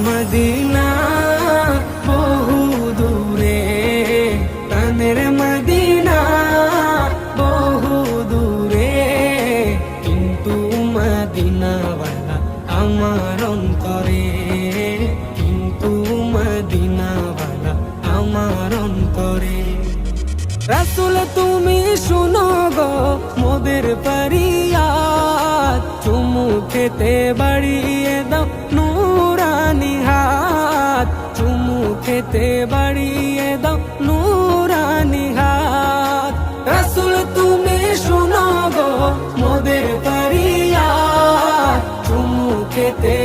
Medina বহু দূরে, প্রাণের মদিনা বহু দূরে, কিন্তু মদিনাওয়ালা আমার অন্তরে, কিন্তু মদিনাওয়ালা আমার অন্তরে। রাসূল তুমি শুনো গো মোদের ফরিয়াদ, চুমু খেতে বাড়িয়ে দাও নুরানি হাত, চুমু খেতে বাড়িয়ে দাও নুরানি হাত। রাসূল তুমি শুনো গো মোদের ফরিয়াদ, চুমু খেতে